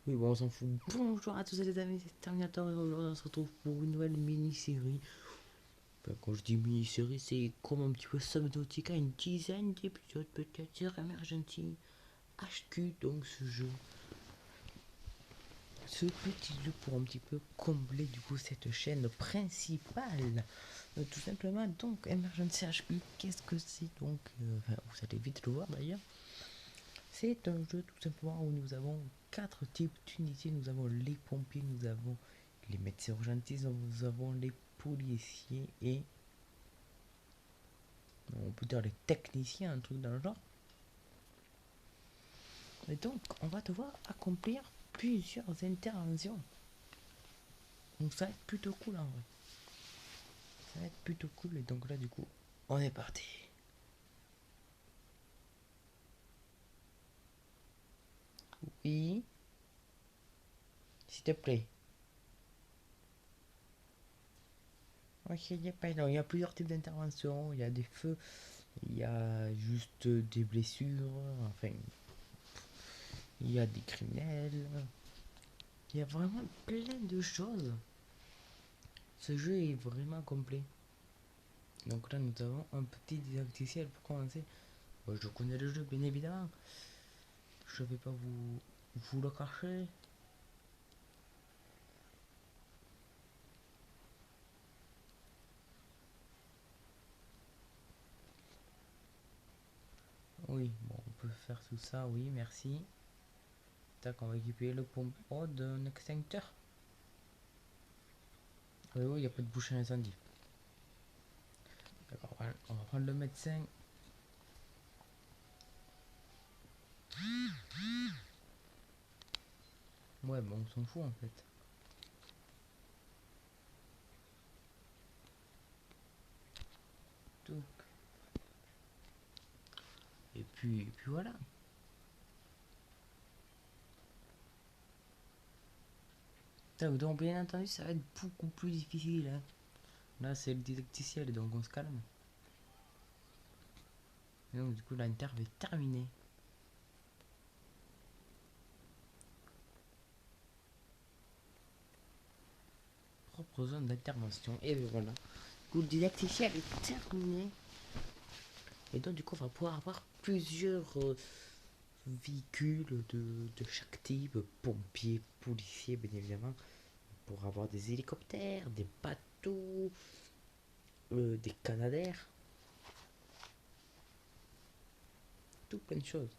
Oui, bon, on s'en fout. Bonjour à tous les amis, c'est Terminator et aujourd'hui on se retrouve pour une nouvelle mini-série. Enfin, quand je dis mini-série, c'est comme un petit peu Subnautica, une dizaine d'épisodes peut-être sur Emergency HQ, donc ce petit jeu pour un petit peu combler du coup cette chaîne principale. Tout simplement, donc Emergency HQ, qu'est-ce que c'est donc enfin, vous allez vite le voir d'ailleurs. C'est un jeu tout simplement où nous avons quatre types d'unités. Nous avons les pompiers, nous avons les médecins urgentistes, nous avons les policiers et on peut dire les techniciens, un truc dans le genre. Et donc on va devoir accomplir plusieurs interventions. Donc ça va être plutôt cool en vrai. Ça va être plutôt cool et donc là du coup on est parti. Oui, s'il te plaît. Ok, il y a plusieurs types d'interventions. Il y a des feux, il y a juste des blessures, enfin, il y a des criminels. Il y a vraiment plein de choses. Ce jeu est vraiment complet. Donc là, nous avons un petit didacticiel pour commencer. Bon, je connais le jeu, bien évidemment. Je vais pas vous le cacher. Oui, bon, on peut faire tout ça, oui, merci. Tac, on va équiper le pompe d'un extincteur. Oui, oui, il n'y a pas de bouche à incendie. D'accord, on va prendre le médecin. Ouais, bon, on s'en fout en fait. Tout. Et puis voilà. Donc bien entendu, ça va être beaucoup plus difficile. Hein. Là, c'est le didacticiel, donc on se calme. Et donc du coup, l'interv est terminée. Propre zone d'intervention. Et voilà. Du coup, le didacticiel est terminé. Et donc du coup, on va pouvoir avoir plusieurs véhicules de chaque type. Pompiers, policiers, bien évidemment. Pour avoir des hélicoptères, des bateaux, des canadaires. Tout plein de choses.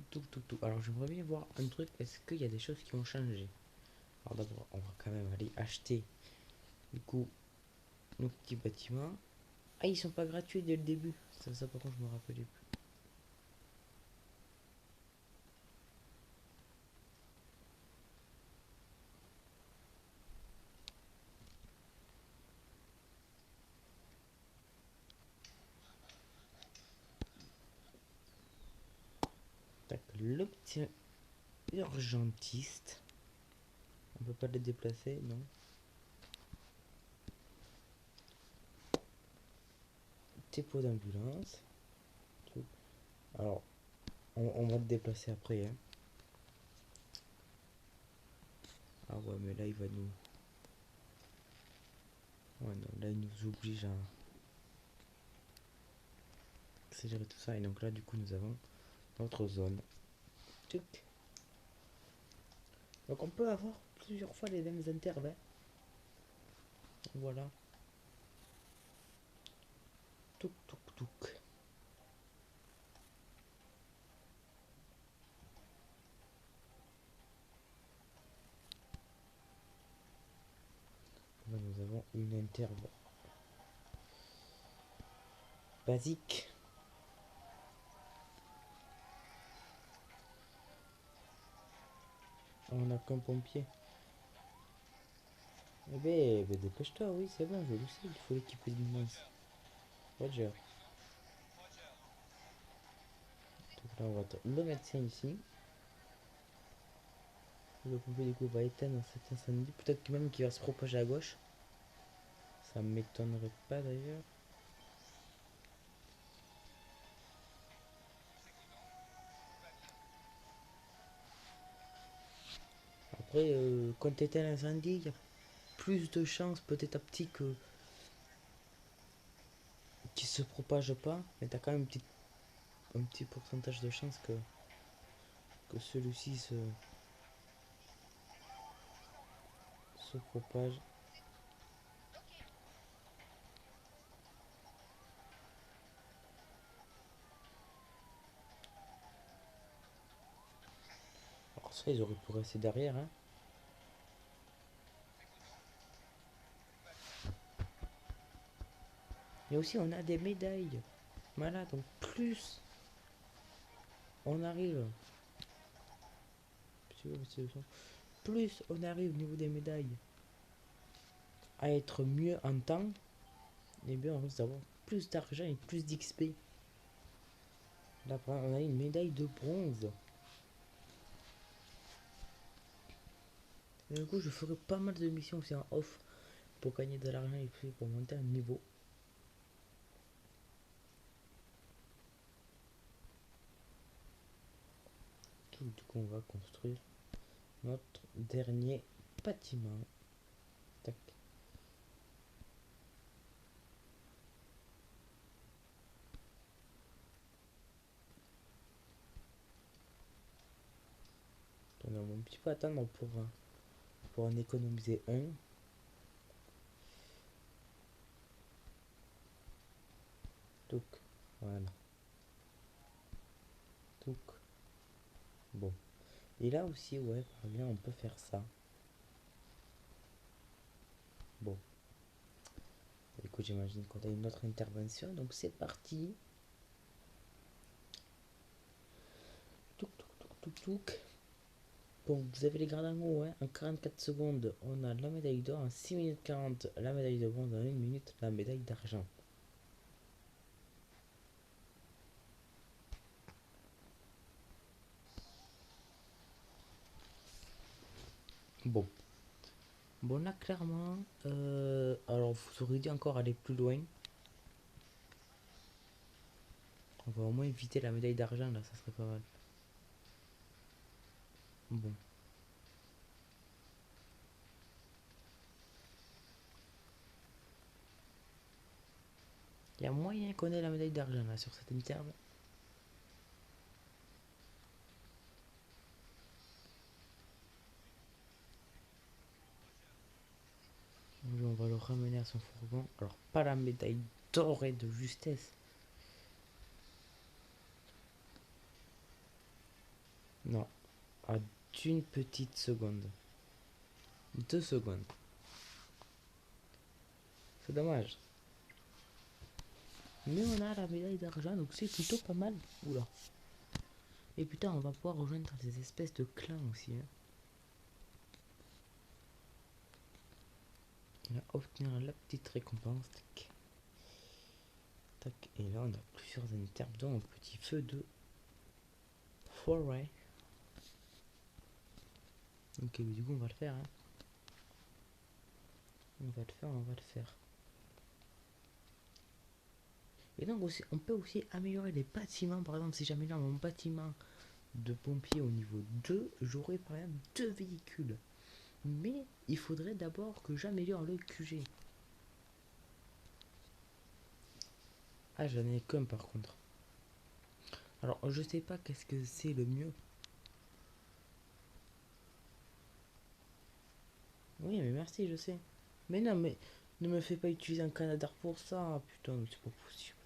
Tout. Alors j'aimerais bien voir un truc. Est-ce qu'il y a des choses qui ont changé? Alors d'abord, on va quand même aller acheter du coup nos petits bâtiments. Ah, ils sont pas gratuits dès le début. Ça par contre, je me rappelais plus. Tac, le petit urgentiste. On peut pas le déplacer, non. Dépôt d'ambulance. Alors, on va le déplacer après. Hein. Ah ouais, mais là, il va nous... Ouais, non, là, il nous oblige à accélérer tout ça. Et donc là, du coup, nous avons notre zone. Tuc. Donc on peut avoir plusieurs fois les mêmes intervalles. Voilà. Touk. Là, nous avons une intervalle basique. On n'a qu'un pompier. Eh ben, dépêche-toi, oui, c'est bon, je le sais, il faut l'équiper d'une mince. Roger. Donc là, on va le médecin ici. Le pompier, du coup, va éteindre cet incendie. Peut-être même qu'il va se propager à gauche. Ça m'étonnerait pas d'ailleurs. Après, quand tu éteins l'incendie, il y a plus de chances petit à petit que qu'il se propage pas, mais tu as quand même un petit pourcentage de chances que celui-ci se propage. Alors ça, ils auraient pu rester derrière, hein. Mais aussi, on a des médailles. Voilà, donc plus on arrive, plus on arrive au niveau des médailles à être mieux en temps, et bien on risque d'avoir plus d'argent et plus d'XP. Là, on a une médaille de bronze. Et du coup, je ferai pas mal de missions aussi en off pour gagner de l'argent et puis pour monter un niveau. Du coup, on va construire notre dernier bâtiment. Tac. On a un petit peu attendre pour en économiser un. Donc, voilà. Donc, bon. Et là aussi, ouais, par bien, on peut faire ça. Bon. Écoute, j'imagine qu'on a une autre intervention, donc c'est parti. Touk, touk, touk, touk, touk. Bon, vous avez les grades en haut, hein. En 44 secondes, on a la médaille d'or. En 6 minutes 40, la médaille de bronze. En 1 minute, la médaille d'argent. Bon. Bon, là, clairement, alors vous auriez dit encore aller plus loin. On va au moins éviter la médaille d'argent, là, ça serait pas mal. Bon. Il y a moyen qu'on ait la médaille d'argent, là, sur cette interve. Lui, on va le ramener à son fourgon. Alors, pas la médaille dorée de justesse. Non, à d'une petite seconde. 2 secondes. C'est dommage. Mais on a la médaille d'argent, donc c'est plutôt pas mal. Oula. Et putain, on va pouvoir rejoindre des espèces de clans aussi. Hein. On va obtenir la petite récompense. Tac. Tac. Et là, on a plusieurs interpes, dont un petit feu de forêt. Ok, mais du coup, on va le faire. Hein. On va le faire, on va le faire. Et donc, aussi, on peut aussi améliorer les bâtiments. Par exemple, si j'améliore mon bâtiment de pompier au niveau 2, j'aurai par exemple 2 véhicules. Mais il faudrait d'abord que j'améliore le QG. Ah, j'en ai qu'un par contre. Alors, je sais pas qu'est-ce que c'est le mieux. Oui, mais merci, je sais. Mais non, mais ne me fais pas utiliser un canadar pour ça. Putain, c'est pas possible.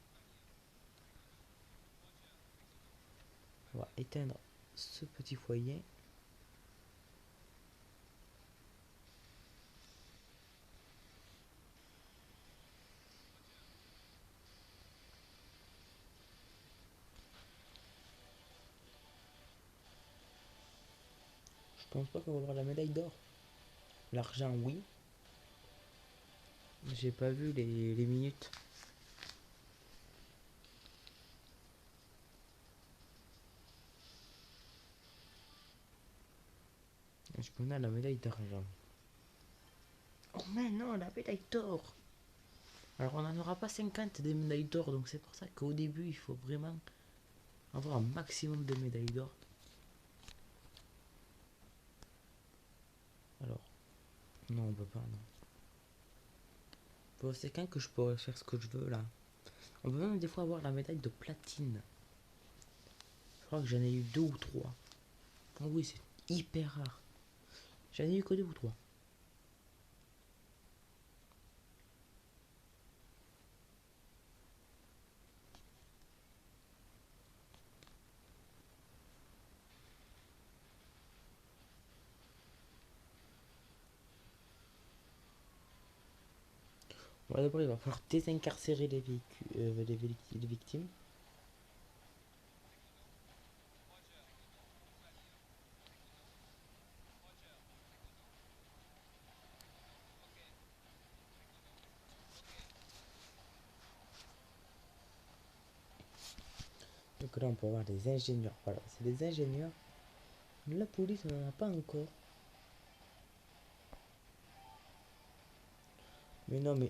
On va éteindre ce petit foyer. Je pense pas qu'on va avoir la médaille d'or. L'argent, oui. J'ai pas vu les minutes. Je connais la médaille d'argent. Oh mais non, la médaille d'or. Alors on n'en aura pas 50 des médailles d'or, donc c'est pour ça qu'au début il faut vraiment avoir un maximum de médailles d'or. Non, on peut pas, non. Bon, c'est quand que je pourrais faire ce que je veux là. On peut même des fois avoir la médaille de platine. Je crois que j'en ai eu deux ou trois. Ah oui, c'est hyper rare. J'en ai eu que deux ou trois. Bon, d'abord, il va falloir désincarcérer les véhicules, les victimes. Donc là, on peut avoir des ingénieurs. Voilà, c'est des ingénieurs. La police, on n'en a pas encore. Mais non, mais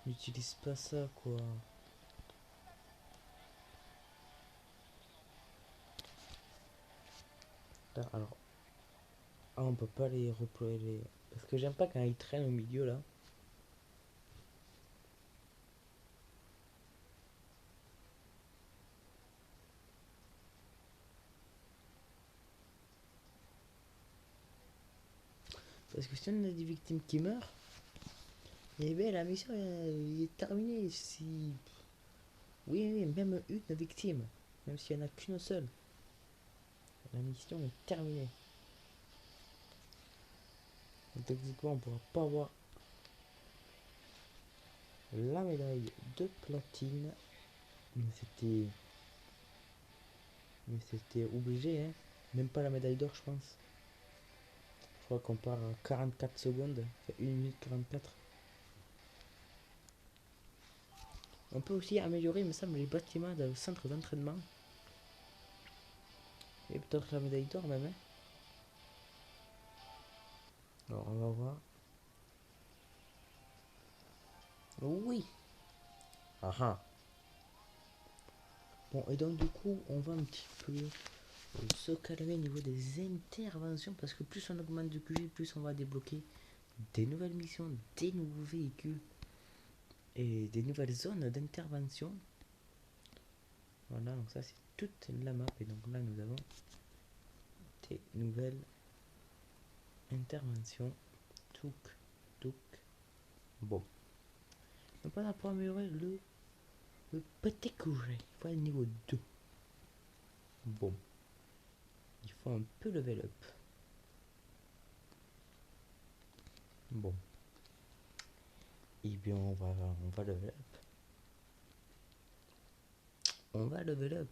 n'utilise pas ça, quoi. Là, alors, ah, on peut pas les reployer. Parce que j'aime pas quand ils traînent au milieu, là. Parce que si on a des victimes qui meurent, eh bien, la mission est terminée. Si... Oui, oui, même une victime. Même s'il n'y en a qu'une seule. La mission est terminée. Donc, techniquement, on pourra pas avoir la médaille de platine. Mais c'était obligé, hein. Même pas la médaille d'or, je pense. Je crois qu'on part à 44 secondes. Fait 1 minute 44. On peut aussi améliorer, il me semble, les bâtiments de centre d'entraînement. Et peut-être la médaille d'or même, hein. Alors, on va voir. Oui. Ah ah. Bon, et donc du coup, on va un petit peu se calmer au niveau des interventions. Parce que plus on augmente de QG, plus on va débloquer des nouvelles missions, des nouveaux véhicules et des nouvelles zones d'intervention. Voilà, donc ça c'est toute la map. Et donc là, nous avons des nouvelles interventions. Touk, touk. Bon. Donc on a pour améliorer le petit QG. Il faut aller au niveau 2. Bon. Il faut un peu level up. Bon. Et bien on va level up. On va level up.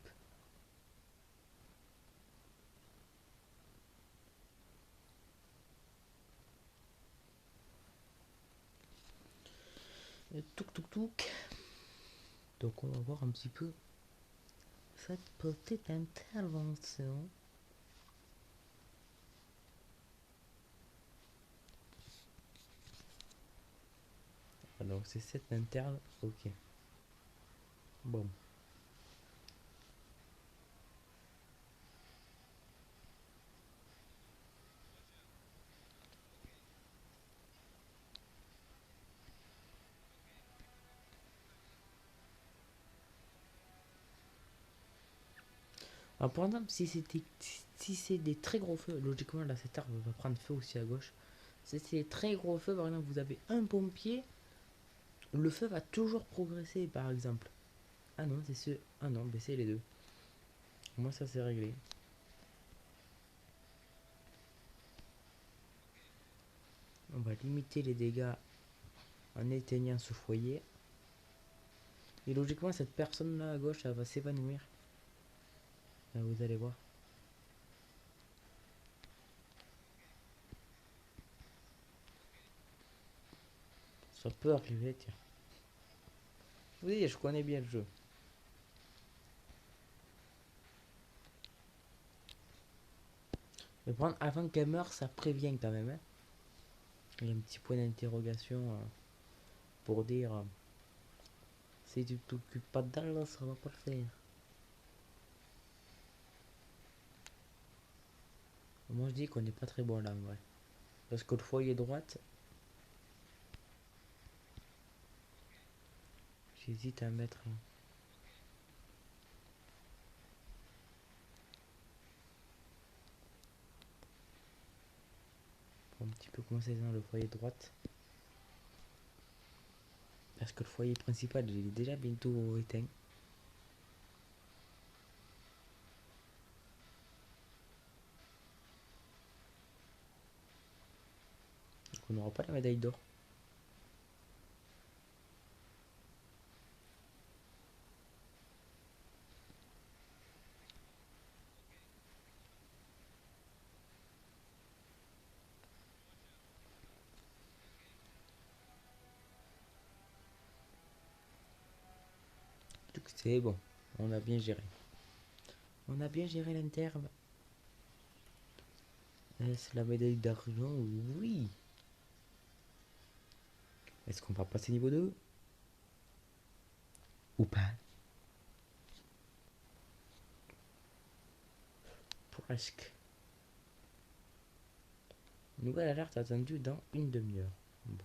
Touk touk touk. Donc on va voir un petit peu cette petite intervention. Alors c'est cette interne. Ok. Bon. Alors par exemple, si c'est des très gros feux, logiquement là cette arme va prendre feu aussi à gauche. Si c'est très gros feux, par exemple, vous avez un pompier, le feu va toujours progresser par exemple. Ah non, c'est ce. Ah non, c'est les deux. Moi ça c'est réglé. On va limiter les dégâts en éteignant ce foyer. Et logiquement cette personne là à gauche elle va s'évanouir. Là, vous allez voir. Ça peut arriver, tiens. Vous voyez, je connais bien le jeu. Mais prendre avant qu'elle meure, ça prévient quand même. Hein. Il y a un petit point d'interrogation pour dire si tu t'occupes pas d'elle, ça va pas le faire. Moi je dis qu'on n'est pas très bon là en vrai. Parce que le foyer droite, j'hésite à mettre pour un petit peu commencer dans le foyer droite. Parce que le foyer principal, il est déjà bientôt éteint. Donc on n'aura pas la médaille d'or. Donc c'est bon, on a bien géré. On a bien géré l'interve. Est-ce la médaille d'argent? Oui. Est-ce qu'on va passer niveau 2 ou pas? Presque. Nouvelle alerte attendue dans une demi-heure. Bon.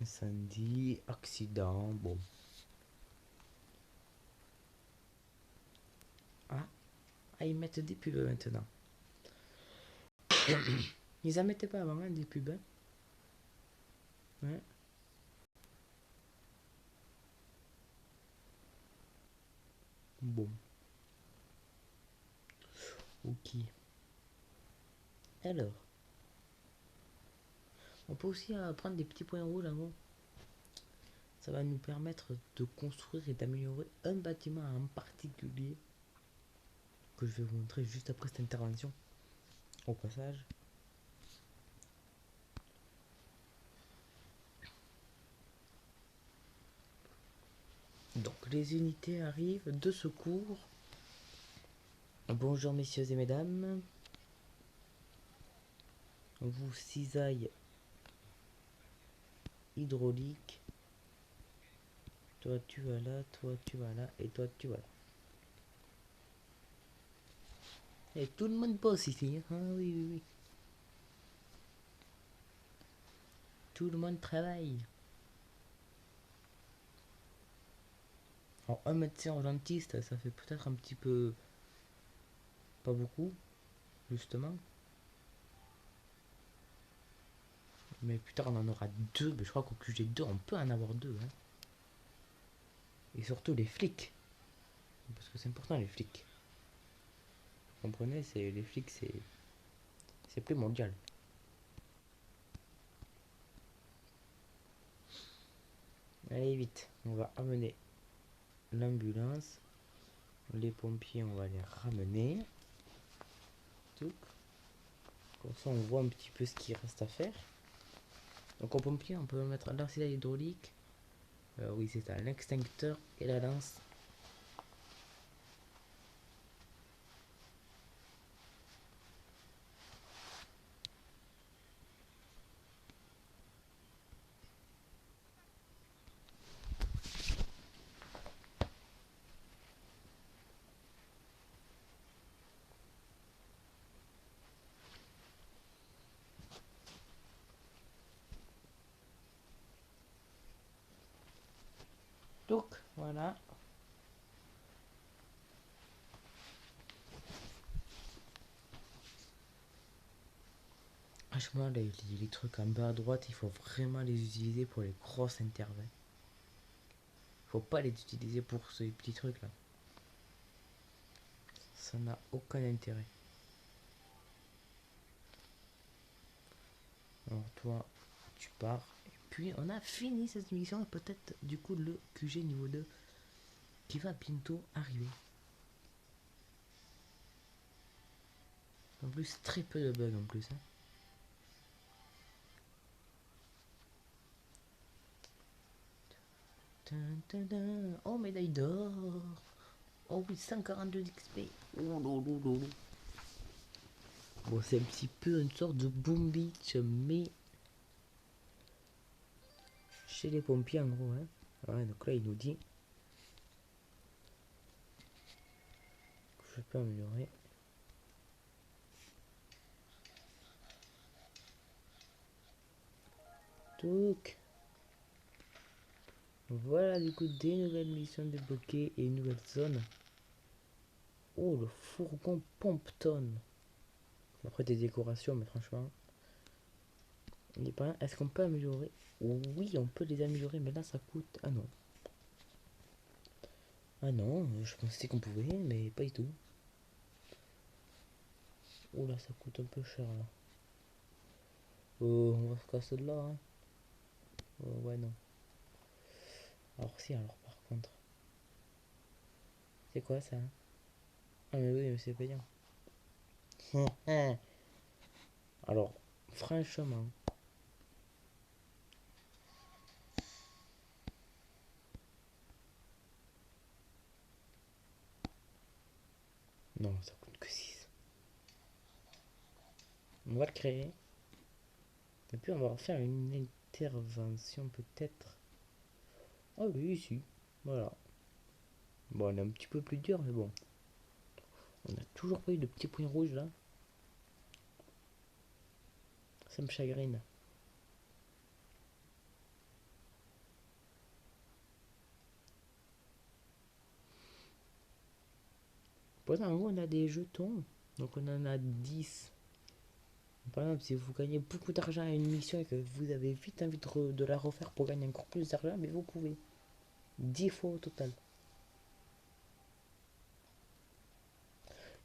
Incendie, accident, bon. Ah, ils mettent des pubs maintenant. Ils en mettaient pas avant, hein, des pubs. Hein. Ouais. Bon. Ok. Alors. On peut aussi prendre des petits points rouges en haut. Ça va nous permettre de construire et d'améliorer un bâtiment en particulier. Que je vais vous montrer juste après cette intervention. Au passage. Donc les unités arrivent de secours. Bonjour messieurs et mesdames. Vous cisaille hydraulique. Toi tu vas là, toi tu vas là et toi tu vas là. Et tout le monde bosse ici. Ah oui, oui, oui. Tout le monde travaille. Alors un médecin urgentiste, ça fait peut-être un petit peu... Pas beaucoup, justement. Mais plus tard on en aura deux. Mais je crois qu'au QG2 on peut en avoir deux. Hein. Et surtout les flics. Parce que c'est important les flics. Vous comprenez, c'est les flics c'est plus mondial. Allez vite, on va amener l'ambulance. Les pompiers on va les ramener. Tout. Comme ça on voit un petit peu ce qu'il reste à faire. Donc au pompier on peut mettre l'arsenal hydraulique. Oui c'est ça, l'extincteur et la lance. Donc voilà. Franchement les trucs en bas à droite il faut vraiment les utiliser pour les grosses interventions. Faut pas les utiliser pour ces petits trucs là. Ça n'a aucun intérêt. Alors toi, tu pars. Et puis on a fini cette mission et peut-être du coup le QG niveau 2 qui va bientôt arriver. En plus, très peu de bugs en plus. Hein. Oh, médaille d'or. Oh oui, 142 XP. Oh, lolo. Bon, c'est un petit peu une sorte de boom beach, mais chez les pompiers en gros. Hein. Ouais, donc là, il nous dit que je peux améliorer. Donc, voilà du coup des nouvelles missions débloquées et une nouvelle zone. Oh, le fourgon Pompton. Après des décorations, mais franchement, il est pas. Est-ce qu'on peut améliorer? Oui, on peut les améliorer, mais là ça coûte. Ah non. Ah non, je pensais qu'on pouvait, mais pas du tout. Oh là, ça coûte un peu cher là. Oh, on va se casser de là, hein. Oh, ouais, non. Alors, si, alors par contre. C'est quoi ça? Ah, mais oui, mais c'est payant. Alors, franchement. Non, ça coûte que 6. On va le créer. Et puis, on va faire une intervention peut-être. Ah oui, ici. Voilà. Bon, on est un petit peu plus dur, mais bon. On a toujours pas eu de petits points rouges là. Ça me chagrine. Pourtant, en gros, on a des jetons. Donc, on en a 10. Par exemple, si vous gagnez beaucoup d'argent à une mission et que vous avez vite envie de la refaire pour gagner encore plus d'argent, mais vous pouvez. 10 fois au total.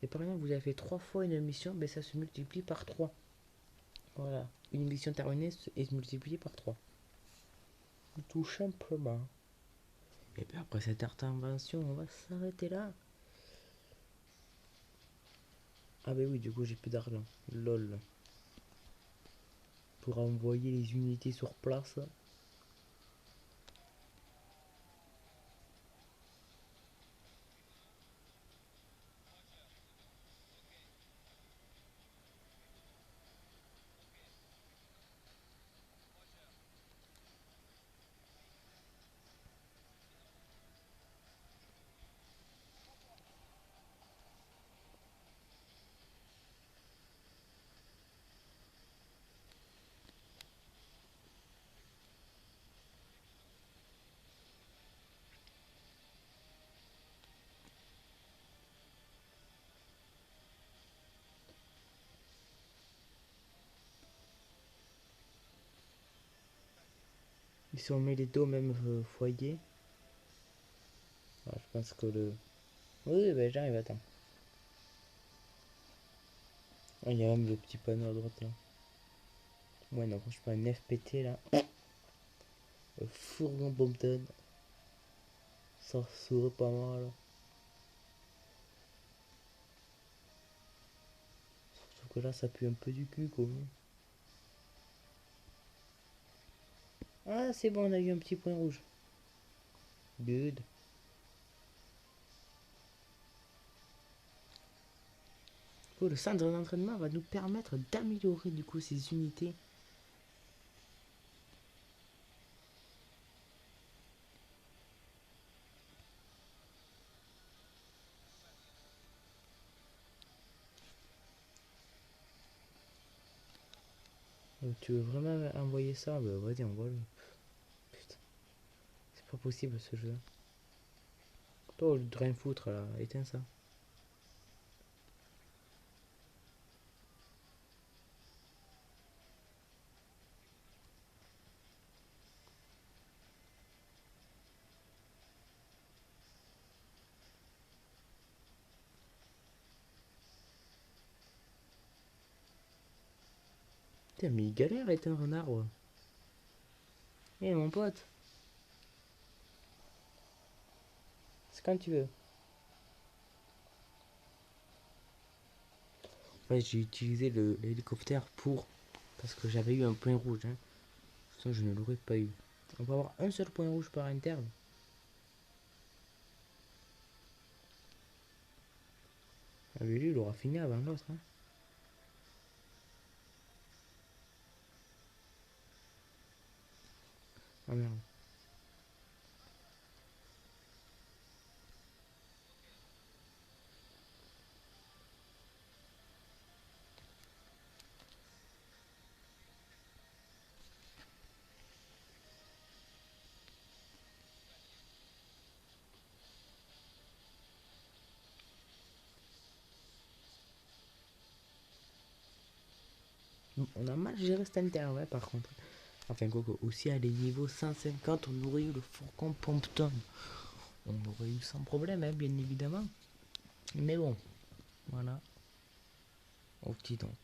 Et par exemple, vous avez fait 3 fois une mission, ben ça se multiplie par 3. Voilà. Une mission terminée est multipliée par 3. Tout simplement. Et puis après cette intervention, on va s'arrêter là. Ah bah oui, du coup j'ai plus d'argent. Lol. Pour envoyer les unités sur place. Et si on met les deux au même foyer. Ah, je pense que le. Oui, bah j'arrive, attends. Ah, il y a même le petit panneau à droite là. Ouais, non, franchement, un FPT là. Fourgon Bompton. Ça serait pas mal. Surtout que là, ça pue un peu du cul quoi. Ah, c'est bon, on a eu un petit point rouge. Good. Oh, le centre d'entraînement va nous permettre d'améliorer du coup ces unités. Tu veux vraiment envoyer ça? Bah vas-y, envoie-le. Putain, c'est pas possible ce jeu. Toi, au lieu de rien foutre là, éteins ça. Putain, mais il galère à éteindre un arbre. Eh mon pote, c'est quand tu veux. Ouais, j'ai utilisé l'hélicoptère pour. Parce que j'avais eu un point rouge. Hein. Sinon, je ne l'aurais pas eu. On va avoir un seul point rouge par interne. Ah, lui, il aura fini avant l'autre. Hein. Ah merde. On a mal géré cet inter, ouais, par contre. Enfin, quoi que, aussi à les niveaux 150, on aurait eu le fourgon Pompton. On aurait eu sans problème, hein, bien évidemment. Mais bon, voilà. Au petit donc.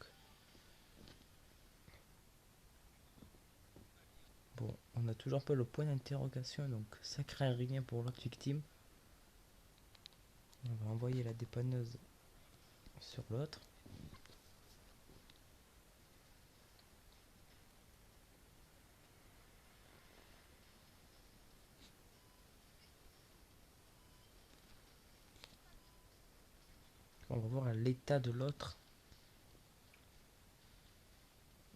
Bon, on a toujours pas le point d'interrogation, donc ça craint rien pour l'autre victime. On va envoyer la dépanneuse sur l'autre. On va voir l'état de l'autre.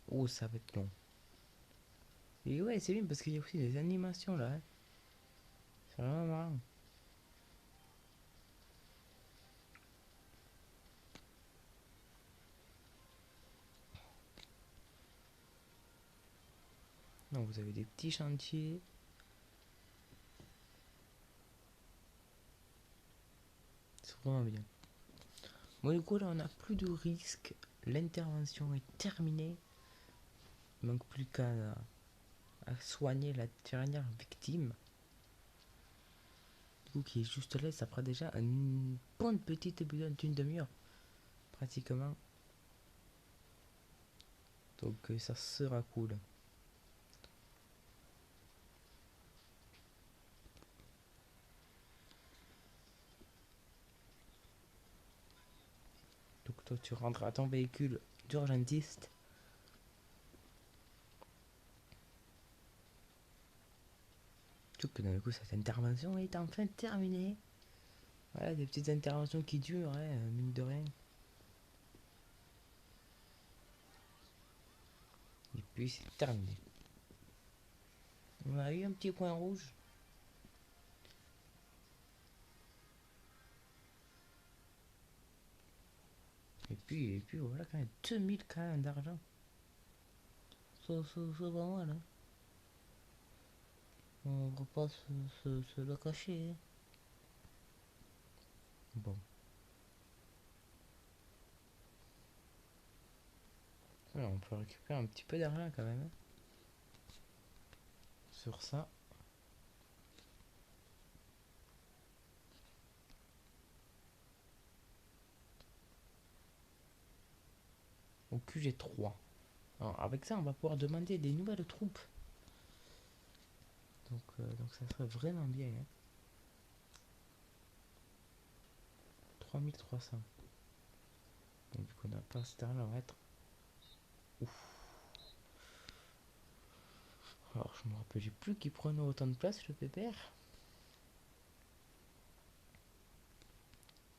Oh, ça va être long. Et ouais, c'est bien parce qu'il y a aussi des animations là. Hein. C'est vraiment marrant. Donc vous avez des petits chantiers. C'est vraiment bien. Bon, du coup, là, on n'a plus de risque. L'intervention est terminée. Il manque plus qu'à soigner la dernière victime. Du coup, qui est juste là, ça fera déjà une bonne petite épisode d'une demi-heure. Pratiquement. Donc, ça sera cool. Donc, toi, tu rentres à ton véhicule d'urgentiste. Donc, d'un coup, cette intervention est enfin terminée. Voilà, des petites interventions qui durent, hein, mine de rien. Et puis, c'est terminé. On a eu un petit point rouge. Et puis voilà, quand même, 2000 quand même d'argent. C'est vraiment mal, hein. On va pas se le cacher. Hein. Bon. Ouais, on peut récupérer un petit peu d'argent quand même. Hein. Sur ça. Au QG3. Alors, avec ça, on va pouvoir demander des nouvelles troupes. Donc ça serait vraiment bien. Hein. 3300. Donc du coup, on n'a pas cet argent, on va être... Ouf. Alors, je me rappelle plus qui prenait autant de place, le pépère.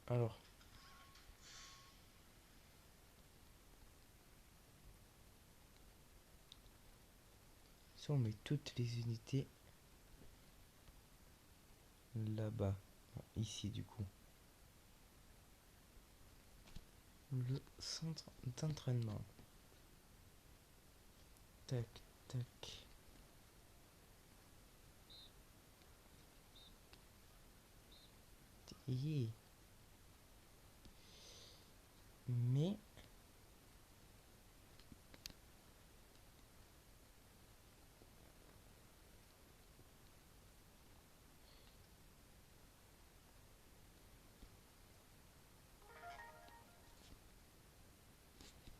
Alors, si on met toutes les unités là-bas, ici du coup, le centre d'entraînement. Tac, tac. Yeah. Mais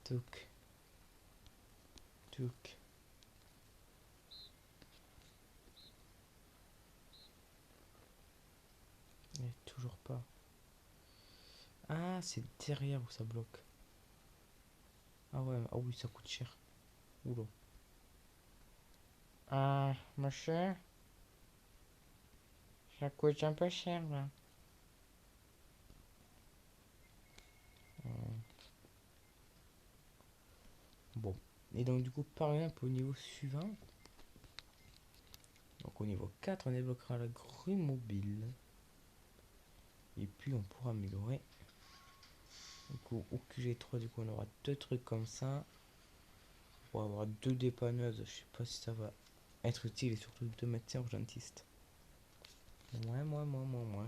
toc, toc. Mais toujours pas. Ah, c'est derrière où ça bloque. Ah ouais, ah oui, ça coûte cher. Oula. Ah, monsieur, ça coûte un peu cher là. Bon. Et donc du coup, par exemple, au niveau suivant, donc au niveau 4 on débloquera la grue mobile. Et puis on pourra améliorer. Du coup, au QG3, du coup, on aura deux trucs comme ça. On pourra avoir deux dépanneuses. Je sais pas si ça va être utile et surtout deux médecins urgentistes. Moins.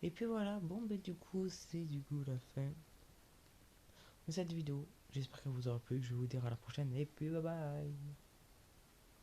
Et puis voilà, bon, ben du coup, c'est du coup la fin. cette vidéo. J'espère qu'elle vous aura plu. Je vais vous dire à la prochaine et puis bye bye.